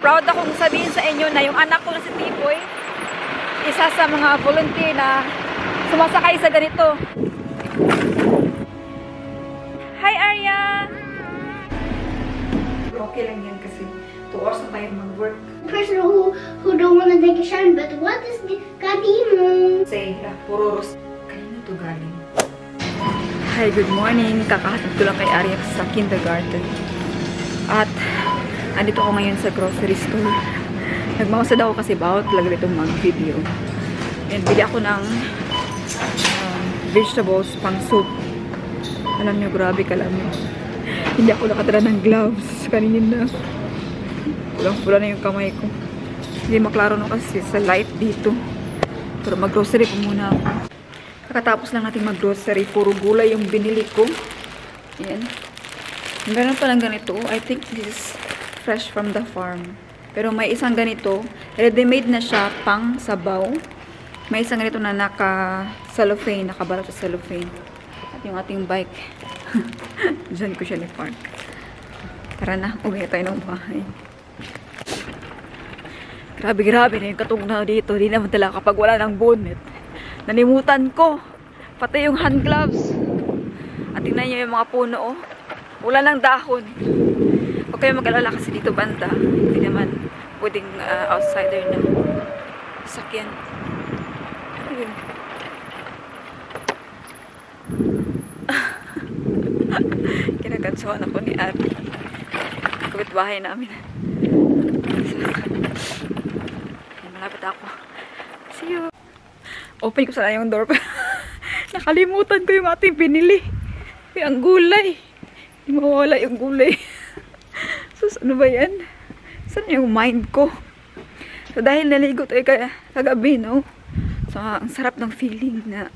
proud akong sabihin sa inyo na yung anak ko na si Tiboy, isa sa mga volunteer na sumasakay sa ganito. Hi, Arya! Okay lang yan kasi 2 hours na tayo mag-work. Person who don't want to take a shower, but what is the kadimo? Say, puro ros. Kanina to galing. Hi, good morning. Kakahatid ko lang kay Arya sa kindergarten. At andito ako ngayon sa grocery store. Nagmamasad ako kasi bawat talaga itong mag-video. And bili ako ng vegetables pang soup. Alam nyo, grabe kalami. Hindi ako nakatira ng gloves kanina. Pulang-pula na yung kamay ko. Hindi maklaro no kasi sa light dito. Pero mag-grocery po muna ako. Kakatapos lang natin mag-grocery. Puro gulay yung binili ko. Ayan. Meron pa lang ganito. I think this is fresh from the farm. Pero may isang ganito. Ready-made na siya pang sabaw. May isang ganito na naka-cellophane. Nakabalot sa cellophane. At yung ating bike. Diyan ko siya ni-park. Tara na. Uwi tayo ng bahay. Grabe na yung katugnaw dito. Di naman talaga kapag wala ng bonnet. Nanimutan ko. Pati yung hand gloves. At tingnan nyo yung mga puno, oh. Wala ng dahon. Huwag kayo mag-alala kasi dito banda. Hindi naman pwedeng outsider na sakyan. Ayun. Kinakatsuhan ako ni Ate. Kapitbahay namin. Malapit ako. See you. Open ko sana yung door. Nakalimutan ko yung ating pinili. Yung gulay. Hindi mawala yung gulay. Sus, ano ba yan? Saan yung mind ko? So, dahil naligo tayo kagabi, no? So, ang sarap ng feeling na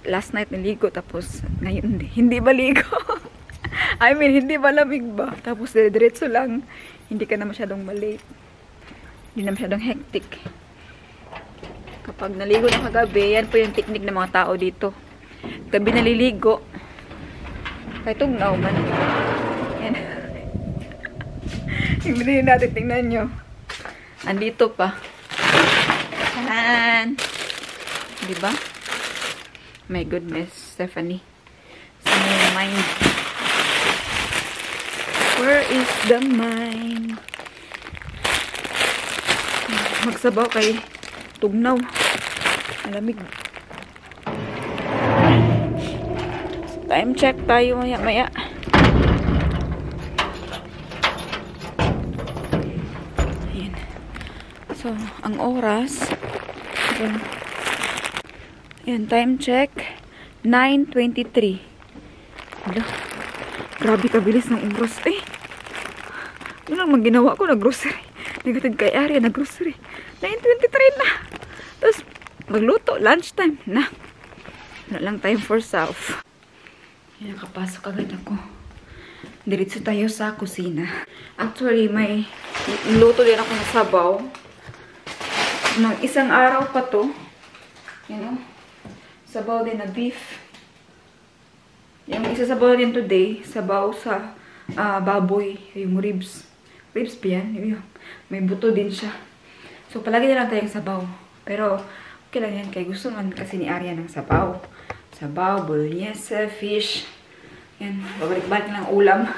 last night naligo, tapos ngayon hindi maligo. I mean, hindi malamig ba? Tapos diretso lang. Hindi ka na masyadong malate. Hindi na masyadong hectic. Kapag naligo na kagabi, yan po yung technique ng mga tao dito. Gabi naliligo. Kahit tugnaw man. Yan. Yung binili natin, tingnan nyo. Andito pa. Tahan! Diba? My goodness, Stephanie. Saan yung mind? Where is the mind? Magsabaw kay tugnaw. Malamig. Time check tayo maya-maya. Ayan. So, ang oras. Ayan, time check. 9:23. Grabe kabilis ng oras. Eh, ano lang ginawa ko? Nag-grocery. Nagatid kay Arya, nag-grocery. 9:23 na. Tapos, magluto. Lunchtime na. Wala lang time for self. Ayan, nakapasok agad ako. Diretso tayo sa kusina. Actually, may luto din ako ng sabaw. Nang isang araw pa to. You know? Sabaw din na beef. Yung isa sabaw din today, sabaw sa baboy. Yung ribs. Ribs ba yan? May buto din siya. So, palagi na lang tayong sabaw. Pero, okay lang yan. Kaya gusto man kasi ni Arya ng sabaw. Sabaw, bolognese, fish. Yan, babalik-balik lang ulam.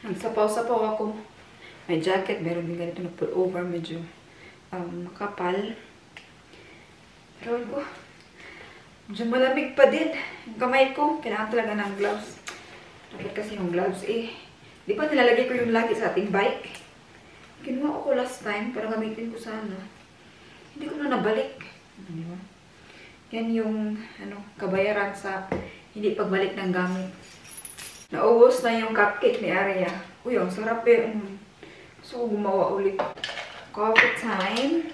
Nagsapaw-sapaw ako. May jacket, meron din ganito na pullover, medyo makapal. Pero ko, medyo malamig pa din. Yung kamay ko, kailangan talaga ng gloves. Bakit kasi yung gloves di pa nilalagay ko yung lagi sa ating bike. Kinuha ko last time, pero gamitin ko sana. Hindi ko na nabalik. Di ba? Yan yung kabayaran sa hindi pagbalik ng gamit. Naubos na yung cupcake ni Arya. Uy, ang sarap yun. Gusto ko gumawa ulit. Coffee time.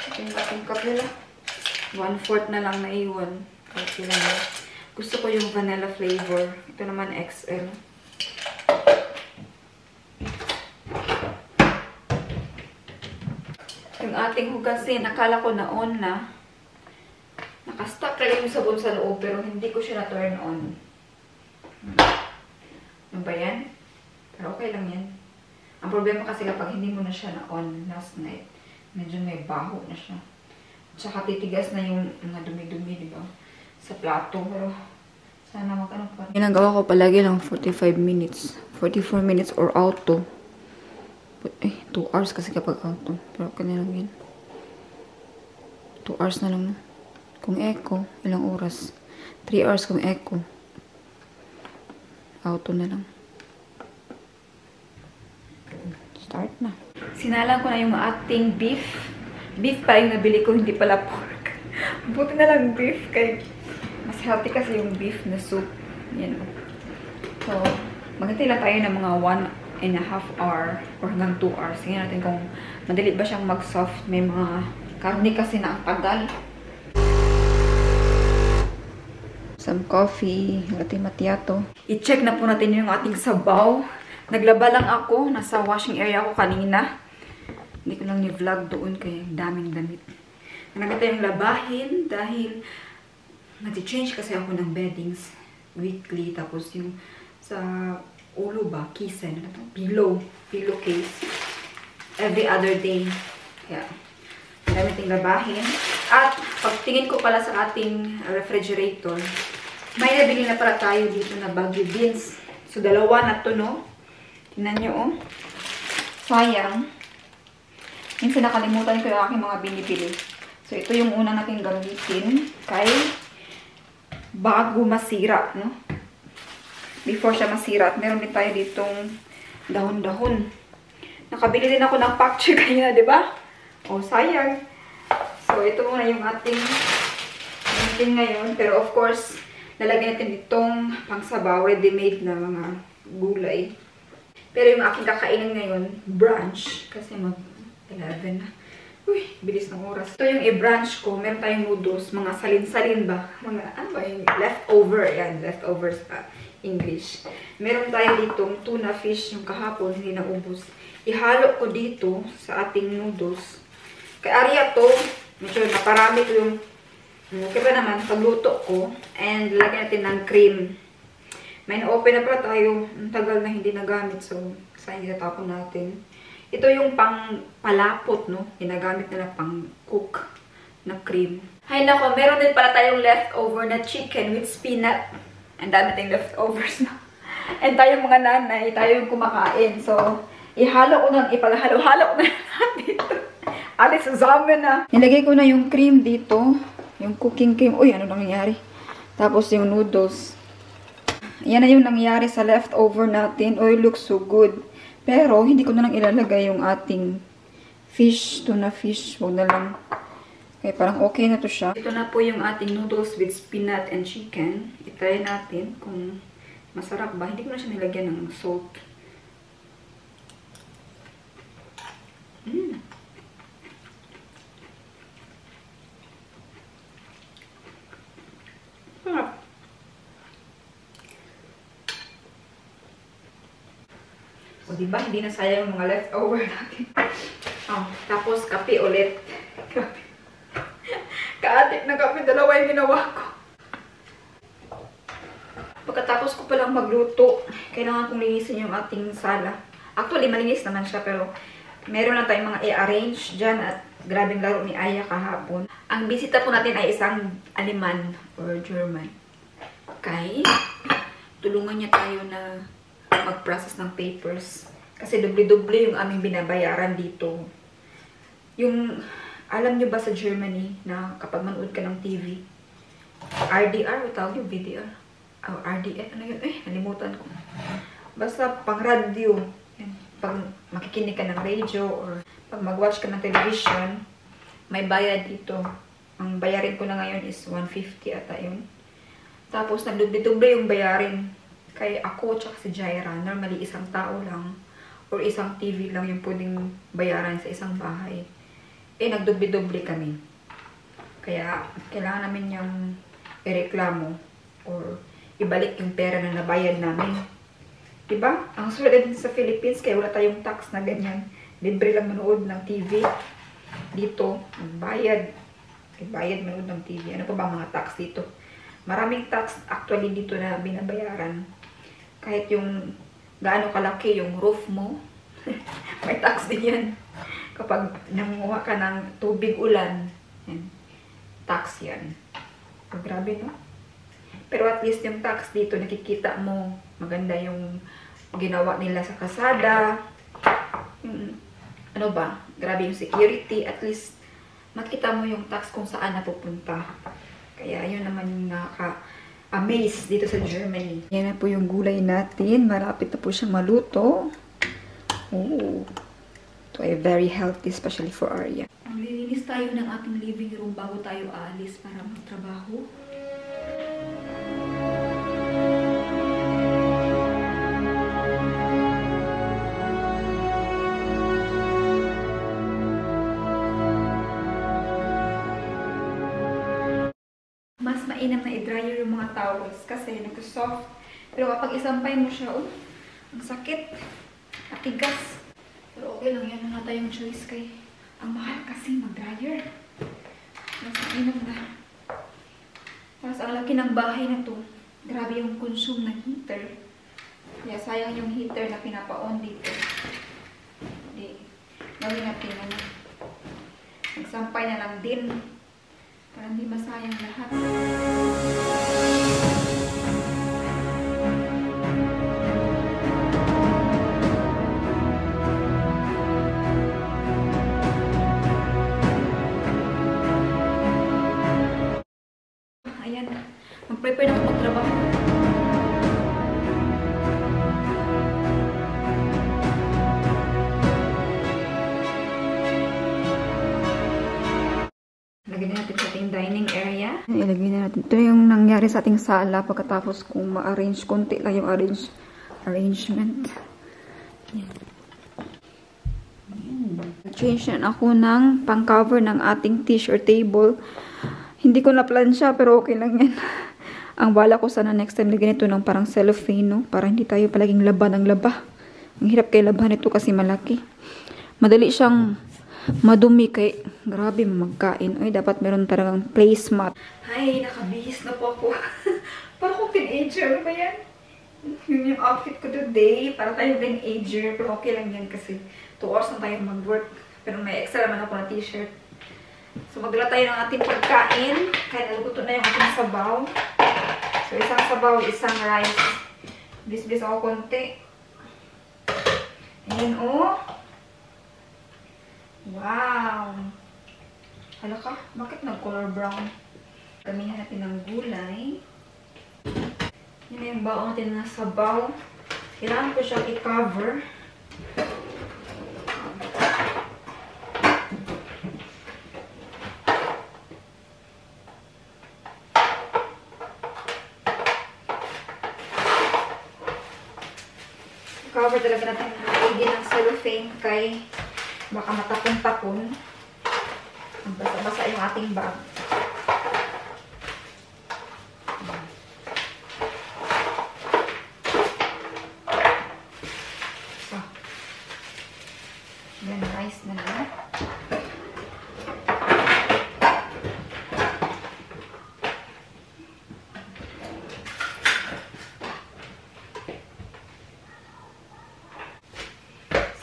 Ito yung ating cup nila. 1/4 na lang naiwan. Coffee lang. Gusto ko yung vanilla flavor. Ito naman XL. Yung ating hugasin, nakala ko na on na. Nakastock talaga yung sabon sa loob, pero hindi ko siya na-turn on. Ano ba yan? Pero okay lang yan. Ang problema kasi kapag hindi mo na siya na-on last night, medyo may baho na siya. Tsaka titigas na yung mga dumi-dumi, di ba? Sa plato. Pero sana mag-ano pa. Ginagawa ko palagi lang 45 minutes. 44 minutes or auto. 2 hours kasi kapag auto. Pero kanya lang yan. 2 hours na lang. Kung echo, ilang oras? 3 hours kung echo. Auto na lang. Start na. Sinalang ko na yung ating beef. Beef pa yung nabili ko, hindi pala pork. Buti na lang beef. Kaya mas healthy kasi yung beef na soup. Yan. So, maghintay lang tayo ng mga 1.5 hour or hanggang 2 hours. Tingnan natin kung madali ba siyang mag-soft. May mga karne kasi na ang tagal. Some coffee, latte macchiato. I-check na po natin yung ating sabaw. Naglaba lang ako. Nasa washing area ako kanina. Hindi ko lang ni-vlog doon kaya daming damit. Naga tayong labahin dahil nag-change kasi ako ng beddings weekly. Tapos yung sa ulo ba, kisen, pillowcase. Every other day. Kaya, dami ting labahin. At pagtingin ko pala sa ating refrigerator, may nabili na pala tayo dito na Baguio beans. So, dalawa na to, no? Tingnan nyo, oh. Sayang. Minsan nakalimutan ko yung aking mga binibili. So, ito yung una natin gamitin kay bago masira, no? Before siya masira. At meron din tayo ditong dahon-dahon. Nakabili din ako ng pak choy kanina, di ba? Oh, sayang. So, ito muna yung ating ngayon. Pero, of course, lalagyan natin itong pangsabaw, ready-made na mga gulay. Pero yung aking kakainin ngayon, brunch. Kasi mag-11 na. Uy, bilis ng oras. Ito yung i-brunch ko. Meron tayong noodles. Mga salin-salin ba? Mga, ano ba yung leftover? Yan, leftover sa English. Meron tayo ditong tuna fish yung kahapon, hindi naubos. Ihalo ko dito sa ating noodles. Kay Arya to, medyo naparami ko yung okay pa naman, pagluto ko. And lagyan natin ng cream. May na-open na pala tayo. Ang tagal na hindi nagamit. So, sayang itatapon natin. Ito yung pang palapot, no? Ginagamit nila pang cook na cream. Hay nako, meron din pala tayong leftover na chicken with spinach. Ang dami tayong leftovers, no? And tayong mga nanay, tayo yung kumakain. So, ihalo ko nang ipaghalo-halo ko na dito. Alis sa amin na. Nilagay ko na yung cream dito. Yung cooking cream. Uy, ano nangyari? Tapos yung noodles. Yan na yung nangyari sa leftover natin. Oh, it looks so good. Pero, hindi ko na lang ilalagay yung ating fish. Tuna fish. Huwag na lang. Okay, parang okay na to siya. Ito na po yung ating noodles with spinach and chicken. I-try natin kung masarap ba. Hindi ko na siya nilagyan ng salt. Sarap. O, diba? Hindi na sayang yung mga leftover natin. Oh, tapos, kape ulit. Kape. Kaatik na kape. Dalawa yung ginawa ko. Pagkatapos ko palang magluto, kailangan kong linisin yung ating sala. Actually, malinis naman siya, pero meron lang tayong mga i-arrange dyan at grabing laro ni Aya kahapon. Ang bisita po natin ay isang Aleman or German. Kay, tulungan niya tayo na mag-process ng papers. Kasi doble-doble yung aming binabayaran dito. Yung, alam nyo ba sa Germany na kapag manood ka ng TV, RDR, o tawag yung VDR? Oh, RDF, ano yun? Nalimutan ko. Basta pang radio. Pag makikinig ka ng radio or pag mag-watch ka ng television, may bayad dito. Ang bayarin ko na ngayon is 150 ata yun. Tapos, nagduble-duble yung bayarin. Kaya ako tsaka si Jaira, normally isang tao lang or isang TV lang yung pwedeng bayaran sa isang bahay. Nagduble-duble kami. Kaya, kailangan namin yung ireklamo or ibalik yung pera na nabayad namin. Diba? Ang sulit din sa Philippines, kaya wala tayong tax na ganyan. Libre lang manood ng TV. Dito, bayad. Bayad manood ng TV. Ano pa ba mga tax dito? Maraming tax actually dito na binabayaran. Kahit yung gaano kalaki yung roof mo. May tax din yan. Kapag nanguha ka ng tubig ulan, yan, tax yan. Oh, grabe, no? Pero at least yung tax dito, nakikita mo, maganda yung ginawa nila sa kalsada. Yung, ano ba, grabe yung security. At least, makita mo yung tax kung saan napupunta. Kaya yun naman yung nakaka-amaze dito sa Germany. Yan na po yung gulay natin. Malapit na po siyang maluto. Oh. Ito ay very healthy, especially for Arya. Maglilinis tayo ng ating living room bago tayo aalis para magtrabaho. Mas mainam na i-dryer yung mga towels kasi nag-soft. Pero kapag isampay mo siya, oh, ang sakit. Atigas. Pero okay lang yan. Wala tayong choice kay ang mahal kasi mag-dryer. Mas mainam na. Tapos ang laki ng bahay na to. Grabe yung consume ng heater. Kaya sayang yung heater na pinapa-on dito. Hindi. Gawin natin ano. Nagsampay na lang din. Para hindi masayang lahat. Ayan. Mag-prepare na ako magtrabaho. Lagyan na natin sa ating dining area. Ilagay na natin. Ito yung nangyari sa ating sala pagkatapos kung ma-arrange. Konti lang yung arrangement. Yan. Change na ako ng pang-cover ng ating t-shirt table. Hindi ko na-plansya pero okay lang yan. Ang bala ko sana next time lagyan ito ng parang cellophane, no? Para hindi tayo palaging laba ng laba. Ang hirap kay labahan ito kasi malaki. Madali siyang madumi kay grabe magkain. Ay, dapat meron talagang placemat. Ay, nakabihis na po ako. Parang kung teenager. Ano ba yan? Yun yung outfit ko today. Para tayo teenager. Pero okay lang yan kasi 2 hours na tayo mag-work. Pero may extra naman ako na t-shirt. So, magdala tayo ng ating pagkain. Kaya naluto na yung ating sabaw. So, isang sabaw, isang rice. Bis-bis ako konti. Ayan, oh. Wow! Hala ka, bakit nag-color brown? Gamihan natin ng gulay. Yun na yung baon natin na sabaw. Kailangan ko siyang i-cover. I-cover talaga natin ng cellophane kay baka matapon-tapon. Basa-basa yung ating bag. So, yan, rice na lang.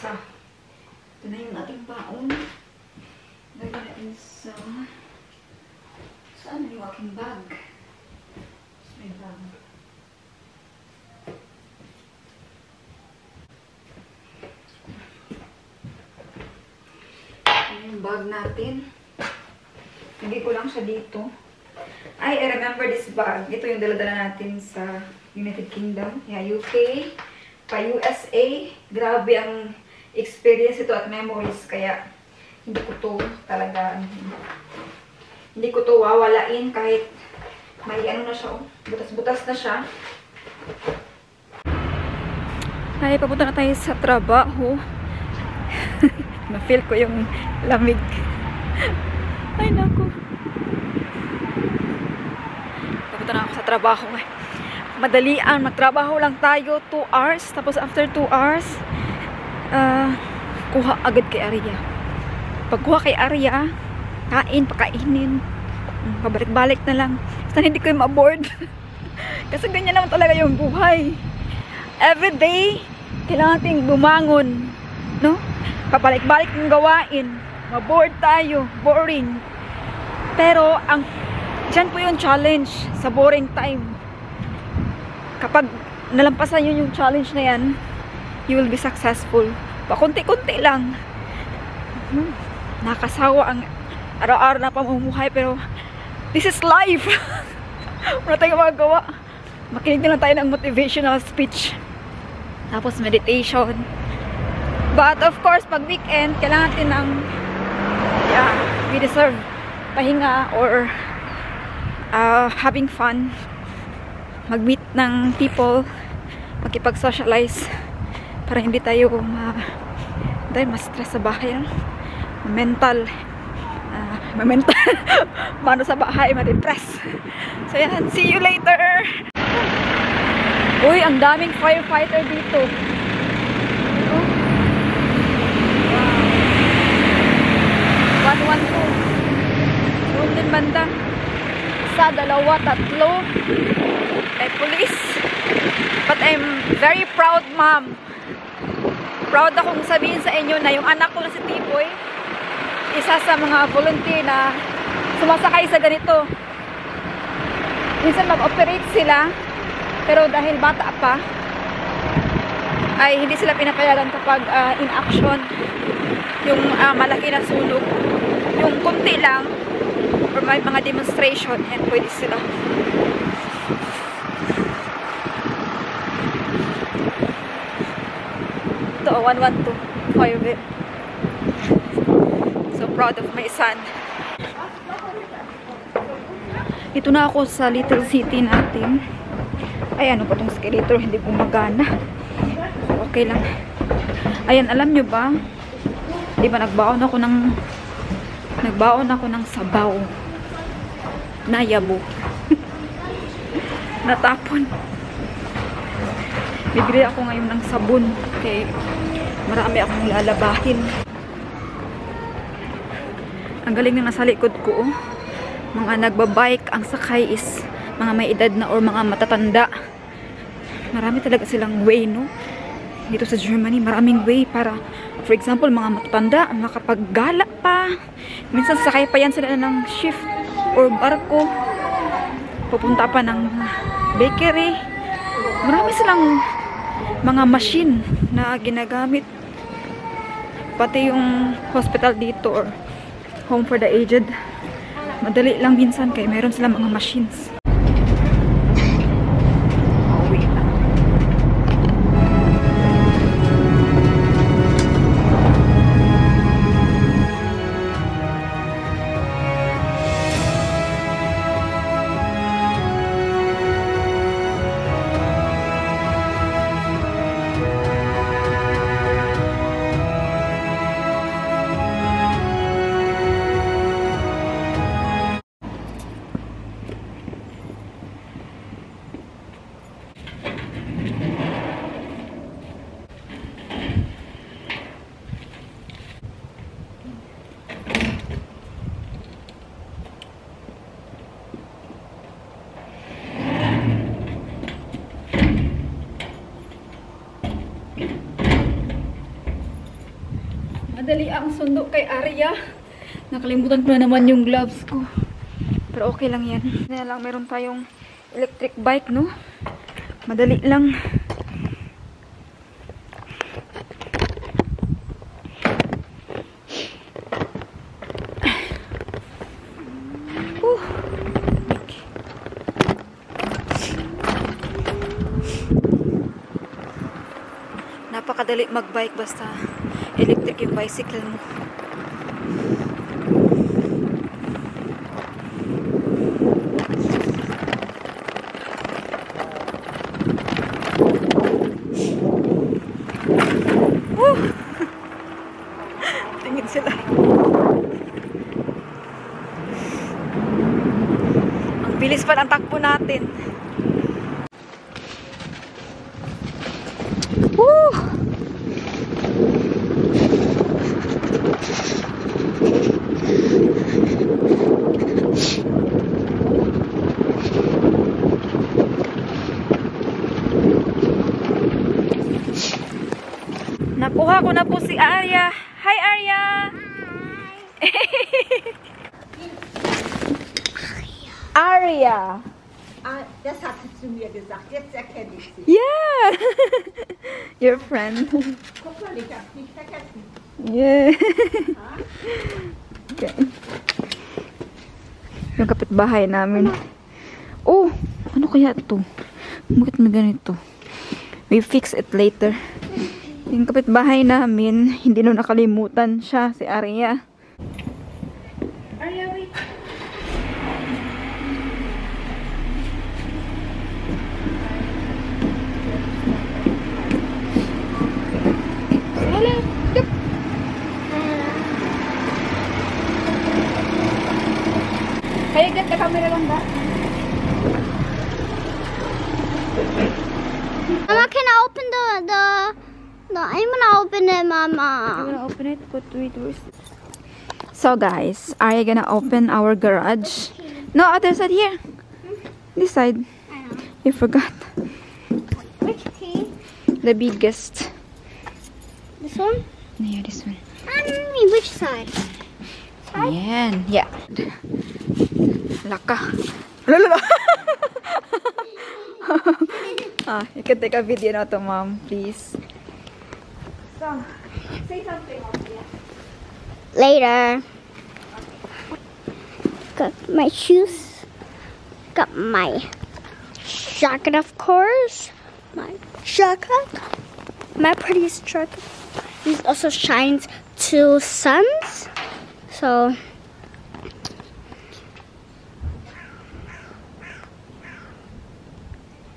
So, ito na yung ating baon. Lagyan natin sa... Saan yung aking bag? May bag. Ito yung bag natin. Hindi ko lang siya dito. I remember this bag. Ito yung dala-dala natin sa United Kingdom. Yeah, UK. Pa USA. Grabe ang experience ito at memories, kaya hindi ko to talaga, hindi ko to wawalain kahit may ano na siya, butas-butas na siya. Ay, papunta na tayo sa trabaho. Na-feel ko yung lamig. Ay, naku. Papunta na ako sa trabaho. Madali ang magtrabaho lang tayo, 2 hours. Tapos after 2 hours, kuha agad kay Arya. Pagkuha kay Arya, kain, pakainin. Pabalik-balik na lang. Basta hindi ko yung ma-board. Kasi ganyan naman talaga yung buhay. Everyday, kailangan nating bumangon, no? Pabalik-balik ng gawain. Ma-bored tayo, boring. Pero, dyan po yung challenge sa boring time. Kapag nalampasan yun yung challenge na yan, you will be successful. Pakunti-kunti lang. Nakasawa ang araw-araw na pamumuhay, pero this is life. Wala tayong magagawa. Makinig na lang tayo ng motivational speech. Tapos meditation. But of course, pag weekend, kailangan natin ng we deserve pahinga or having fun. Mag-meet ng people, makipag-socialize para hindi tayo ma-stress sa bahay. Mental mano sa bahay, ma-depress. So yan, see you later. Uy, ang daming firefighter dito. Oh. Wow. 112. Doon din banda. Isa, dalawa, tatlo. May police. But I'm very proud, ma'am. Proud akong sabihin sa inyo na yung anak ko na si Tiboy, isa sa mga volunteer na sumasakay sa ganito. Minsan mag-operate sila, pero dahil bata pa, ay hindi sila pinapayagan kapag in action yung malaki na sunog. Yung kunti lang, or may mga demonstration, yan, pwede sila. Ito, 112, fire. So proud of my son. Ito na ako sa little city natin. Ay, ano pa itong escalator? Hindi gumagana. Okay lang. Ayan, alam nyo ba? Di ba nagbaon ako ng sabaw. Nayabo. Natapon. Bibili ako ngayon ng sabon. Okay. Marami akong lalabahin. Ang galing na nasa likod ko, oh. Mga nagbabike, ang sakay is mga may edad na or mga matatanda. Marami talaga silang way, no? Dito sa Germany, maraming way para, for example, mga matatanda, makapaggala pa. Minsan sakay pa yan sila ng shift or barko. Pupunta pa ng bakery. Marami silang mga machine na ginagamit. Pati yung hospital dito or home for the aged, madali lang minsan kaya meron silang mga machines. Madali ang sundo kay Arya. Nakalimutan ko na naman yung gloves ko. Pero okay lang yan. Kaya lang meron tayong electric bike, no? Madali lang. Napakadali mag-bike basta electric yung bicycle mo. Tingin sila. Ang bilis pa ng takbo natin. Woo! ko si Arya. Hi, Arya! Arya! Das hat sie zu mir gesagt. Jetzt erkenne ich sie. Yeah! Your friend. Guck mal, ich hab's nicht vergessen. Yeah. Okay. Yung kapitbahay namin. Oh! Ano kaya ito? Bakit may ganito? We fix it later. Yung kapitbahay namin, hindi na nakalimutan siya, si Arya. Arya, wait. Wala. Yup. Kaya gat ka camera lang ba? Mama, can I open I'm gonna open it, Mama. You wanna open it? But wait, so guys, are you gonna open our garage? No, other side here. This side. I know. You forgot. Which key? The biggest. This one? Yeah, this one. Which side? Ayan. Yeah. Laka. Lala. You can take a video now to mom, please. So, say something, Olivia. Later. Got my shoes. Got my jacket, of course. My jacket. My prettiest jacket. This also shines two suns. So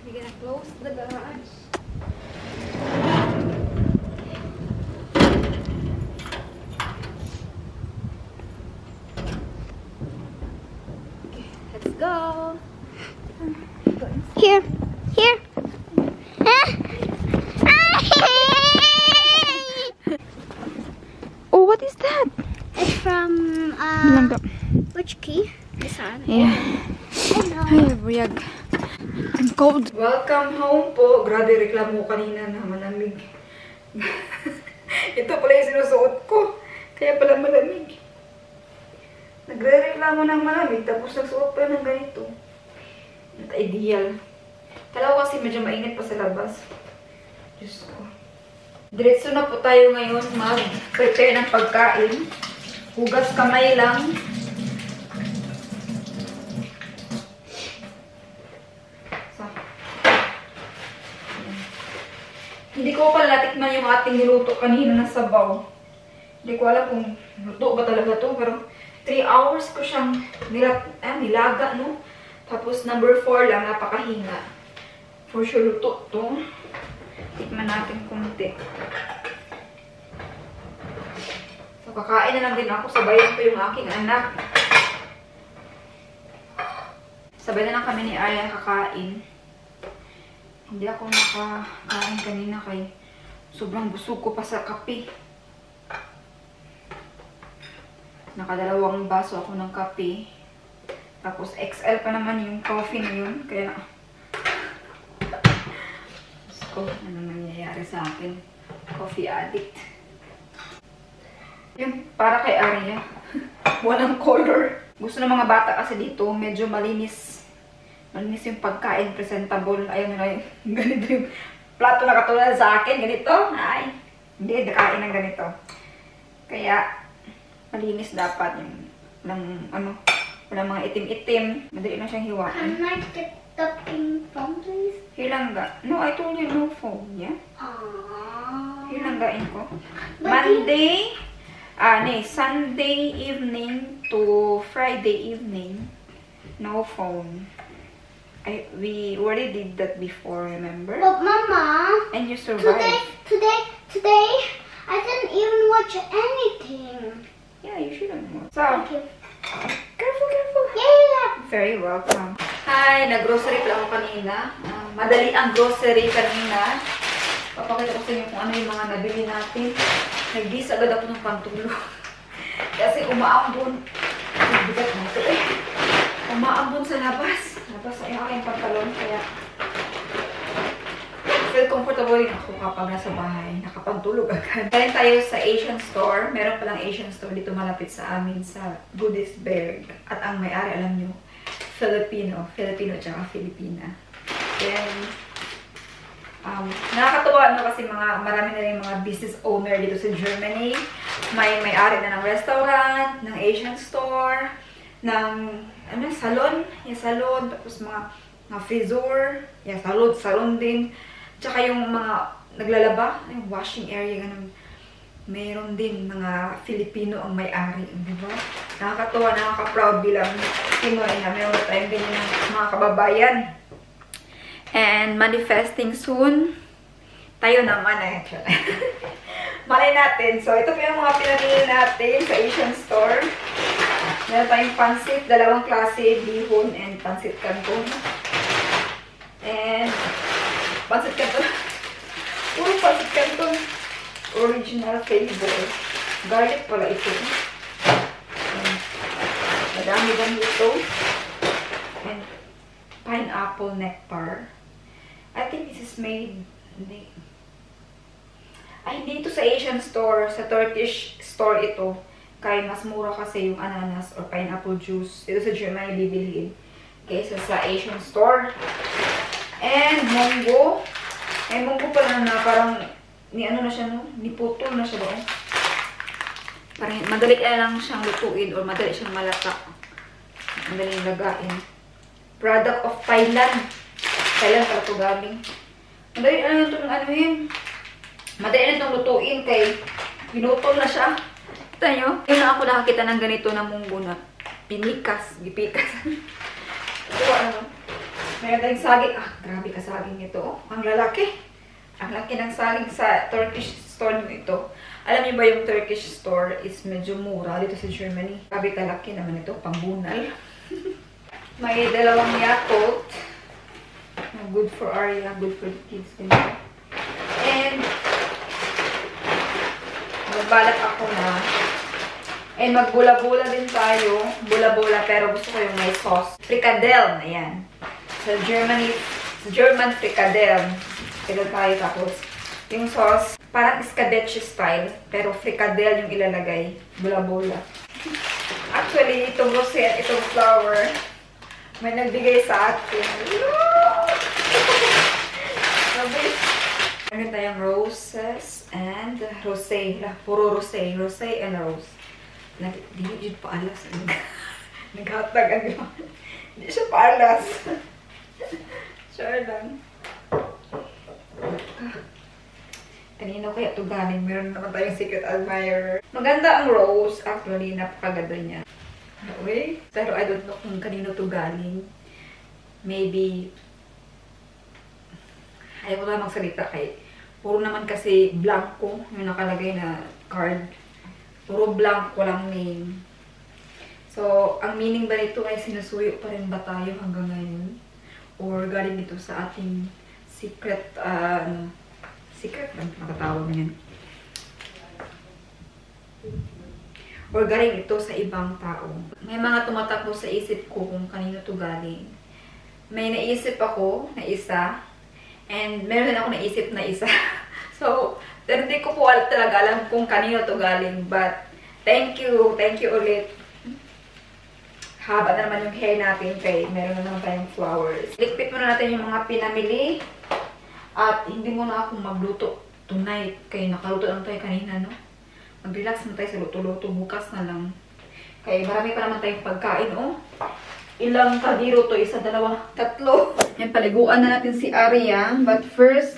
We're gonna close the garage. Okay, let's go. here. Oh, what is that? It's from Langga. which key? This one. Yeah. Hello. Ay, buyag. I'm cold. Welcome home po. Grabe, reklamo kanina na malamig. Ito pala yung sinusuot ko. Kaya pala malamig. Nagre-reklamo ng malamig, tapos nagsuot pa ng ganito. Not ideal. Kala ko kasi medyo mainit pa sa labas. Diyos ko. Diretso na po tayo ngayon mag-prepare ng pagkain. Hugas kamay lang. So. Hindi ko pala natikman yung ating niluto kanina na sabaw. Hindi ko alam kung luto ba talaga to, pero 3 hours ko siyang nilaga, no? Tapos number 4 lang, napakahinga. For sure luto to. Tikman natin konti. So, kakain na lang din ako. Sabayan ko yung aking anak. Sabay na lang kami ni Arya kakain. Hindi ako nakakain kanina kay sobrang busog ko pa sa kape. Nakadalawang baso ako ng kape. Tapos XL pa naman yung coffee na yun. Kaya ano nangyayari sa akin? Coffee addict. Yung para kay Arya. Walang color. Gusto ng mga bata kasi dito, medyo malinis. Malinis yung pagkain, presentable. Ayaw nila yung ganito yung plato na katulad sa akin. Ganito. Ay, hindi, nakain ng ganito. Kaya, malinis dapat yung walang mga itim-itim. Madali lang siyang hiwain. Can I get the ping pong, please? Hilangga. No, I told you no phone, yeah? Aww. Hilanggain ko. But Sunday evening to Friday evening, no phone. We already did that before, remember? But Mama, And you survived. today, I didn't even watch anything. Yeah, you shouldn't watch. So, Thank you. careful. Yeah. Very welcome. Hi, nag-grocery pala ako kanina. Madali ang grocery kanina. Papakita ko sa inyo kung ano yung mga nabili natin. Nag-dis agad ako ng pantulog. Kasi umaambon. Bigat na ito eh. Umaambon sa labas. Labas ay aking pantalon. Kaya feel comfortable din ako kapag nasa bahay. Nakapantulog agad. Galing tayo sa Asian store. Meron palang Asian store dito malapit sa amin sa Goodisberg. At ang may-ari, alam nyo, Filipino tsaka Filipina. Then, nakakatuwa kasi marami na rin mga business owner dito sa Germany. May-ari na ng restaurant, ng Asian store, ng salon. Yung salon, tapos mga friseur, yung salon din. Tsaka yung mga naglalaba, yung washing area, ganun. Mayroon din mga Filipino ang may-ari, di ba? Nakakatuwa, nakaka-proud bilang Pinoy na meron tayong ganyan ng mga kababayan. And manifesting soon, tayo naman eh. Malay natin. So, ito po yung mga pinamili natin sa Asian store. Meron tayong pansit, dalawang klase, bihon and pansit canton. And pansit canton. Puro pansit canton. Original flavor. Garlic pala ito. And madami ito. And pineapple nectar. I think this is made... hindi ito sa Asian store. Sa Turkish store ito. Kaya mas mura kasi yung ananas or pineapple juice. Ito sa Germany bibiliin. Kaysa sa Asian store. And munggo. Munggo pala na parang niputol na siya doon. Parang madali lang siyang lutuin or madali siyang malata. Madaling lagain. Product of Thailand. Thailand pala ito galing. Madali lang itong madali lang itong lutuin kay pinutol na siya. Kita nyo? Yung na ako nakakita ng ganito na munggo na gipikas. Ito may tayong saging. Grabe ka saging ito. Ang lalaki. Ang laki ng saging sa Turkish store nito. Alam niyo ba yung Turkish store is medyo mura dito sa Germany. Grabe kalaki naman ito. Pangbunal. May dalawang Yakult. Good for Arya. Good for the kids din. And magbalat ako na. And magbula-bula din tayo. Bula-bula pero gusto ko yung may sauce. Frikadelle. Ayan. Sa German frikadelle. Frikadelle tayo tapos. Yung sauce, parang escabeche style. Pero frikadelle yung ilalagay. Bula-bula. Actually, itong rosette, itong flower, may nagbigay sa akin. Meron tayong roses and rosé. Puro rosé. Rosé and rose. Hindi pa alas. Naghatag ano. Hindi siya pa alas. Sure lang. Kanino kaya ito galing? Meron naman tayong secret admirer. Maganda ang rose. Actually, napakaganda niya. Anyway, pero I don't know kung kanino ito galing. Maybe ayaw ko lang magsalita kay puro naman kasi blanco yung nakalagay na card. Puro blank, walang name. So, ang meaning ba nito ay sinusuyo pa rin ba tayo hanggang ngayon? Or galing ito sa ating secret, secret ba matatawag niyan? Or galing ito sa ibang tao. May mga tumatakbo sa isip ko kung kanino ito galing. May naisip ako na isa, and meron din ako naisip na isa. So, hindi ko po talaga alam kung kanino to galing. But, thank you ulit. Haba na naman yung hair natin kay meron na naman tayong flowers. Likpit muna natin yung mga pinamili. At hindi muna ako magluto tonight. Kaya nakaluto lang tayo kanina, no? Mag-relax na tayo sa luto-luto. Bukas na lang. Kaya marami pa naman tayong pagkain, oh. Ilang kadiro to? Isa, dalawa, tatlo. Yan, paliguan na natin si Arya. But first,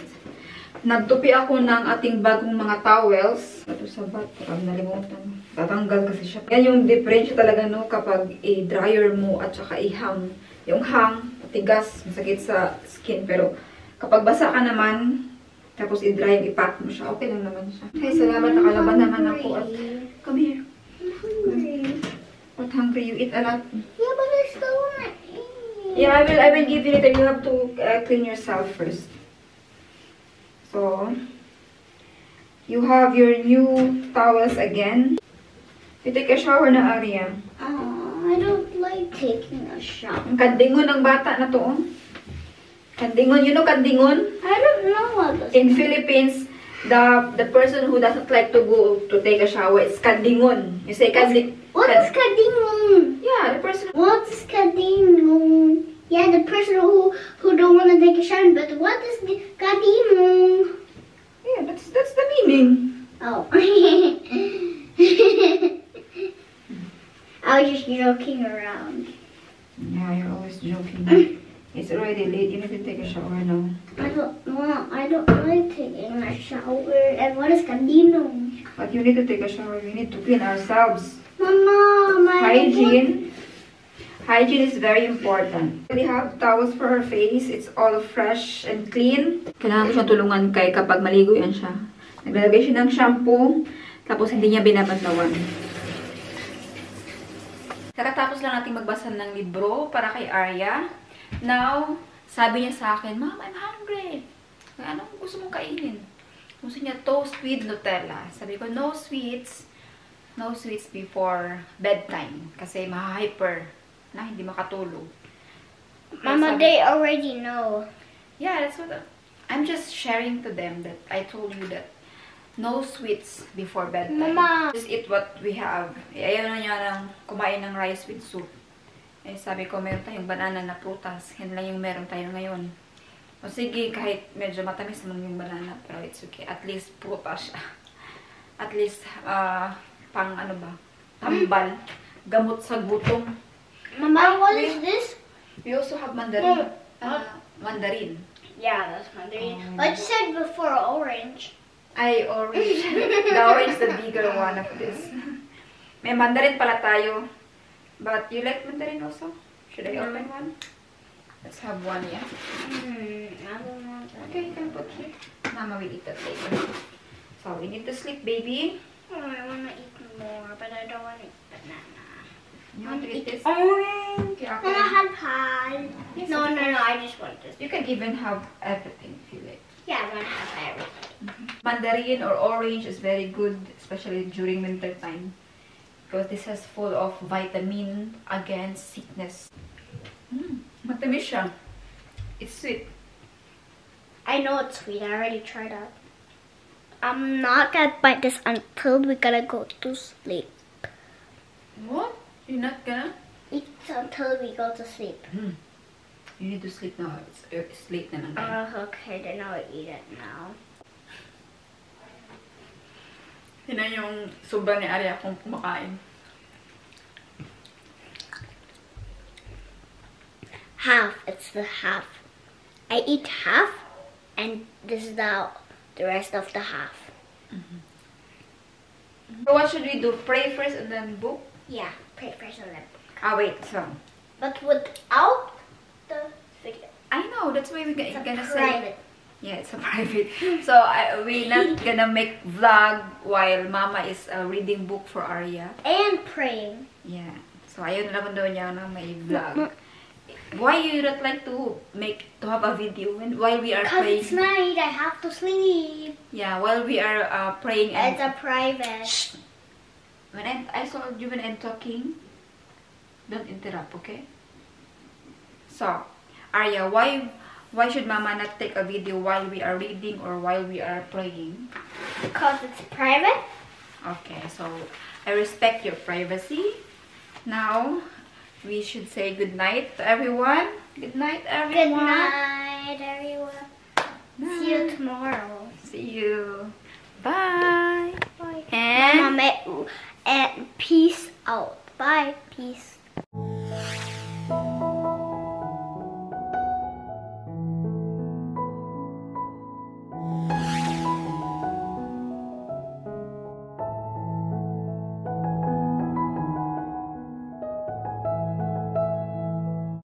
nagtupi ako ng ating bagong mga towels. Ito sa bat, parang nalimutan. Tatanggal kasi siya. Yan yung difference talaga, no, kapag i-dryer mo at saka i-hang. Yung hang, tigas, masakit sa skin. Pero kapag basa ka naman, tapos i-dry, i-pack mo siya, okay lang naman siya. Hey, salamat, nakalaban naman ako. At come here. I'm hungry. What hungry? You eat a lot. Yeah, but I still want to eat. Yeah, I will give you later. You have to clean yourself first. So, you have your new towels again. You take a shower na, Arya. I don't like taking a shower. Ang kandingon ng bata na to. Kandingon, you know kandingon? I don't know what this In Philippines, the person who doesn't like to go to take a shower is kandingon. You say What is kadingon? Yeah, the person. What is kadingon? Yeah, the person who don't want to take a shower. But what is the kadingon? Yeah, that's the meaning. Oh. I was just joking around. Yeah, you're always joking. It's already late. You need to take a shower now. I don't like taking a shower. And what is kadingon? But you need to take a shower. We need to clean ourselves. Mama, Hygiene is very important. We have towels for her face. It's all fresh and clean. Kailangan ko siyang tulungan kay kapag maligo yan siya. Naglalagay siya ng shampoo, tapos hindi niya binabantawan. Kakatapos lang natin magbasa ng libro para kay Arya. Now, sabi niya sa akin, Mom, I'm hungry. Anong gusto mong kainin? Gusto niya toast with Nutella. Sabi ko, no sweets. No sweets before bedtime. Kasi ma-hyper na hindi makatulog. Mama, they already know. Yeah, that's what I'm just sharing to them that I told you that no sweets before bedtime. Mama. Just eat what we have. Ayaw na niya nang kumain ng rice with soup. Eh, sabi ko, meron tayong banana na prutas. Yan lang yung meron tayo ngayon. O sige, kahit medyo matamis naman yung banana, pero it's okay. At least prutas siya. At least, pang ano ba? Tambal. Gamot sa gutom. Mama, what is this? We also have mandarin. Mandarin. Yeah, that's mandarin. Like you said before, orange. Ay, orange. The orange is the bigger one of this. May mandarin pala tayo. But you like mandarin also? Should I open one? Let's have one, yeah. I don't want that. Okay, you can put here. Mama will eat that later. So, we need to sleep, baby. Oh, I want to eat more, but I don't want to eat banana. You want to eat this? Orange. Yeah, Can okay. I have pie? Yes, No, of no, no, I just want this. You can even have everything if you like. Yeah, I want to have everything. Mandarin or orange is very good, especially during winter time. Because this is full of vitamin against sickness. Matamis siya. It's sweet. I know it's sweet. I already tried that. I'm not gonna bite this until we gotta go to sleep. What? You're not gonna? Eat until we go to sleep. You need to sleep now. It's late na lang. Okay, then I'll eat it now. Yun na yung sobra ni Arya kung kumakain. Half. It's the half. I eat half, and this is the rest of the half. So what should we do? Pray first and then book? Yeah, pray first and then. Ah, wait. So, But without the video. I know. That's why we're It's gonna say... private. Yeah, it's a private. So, we're not gonna make vlog while Mama is reading book for Arya. And praying. Yeah. So, ayun naman daw niya na may vlog. Why you not like to have a video while we are Because praying? it's night, I have to sleep. Yeah, while we are praying and... It's a private. Shh. When I saw you when I'm talking, don't interrupt, okay? So, Arya, why should Mama not take a video while we are reading or while we are praying? Because it's private. Okay, so I respect your privacy. Now, we should say good night to everyone. Good night, everyone. Good night, everyone. See you tomorrow. See you. Bye. Bye. And Mama, and peace out. Bye. Peace.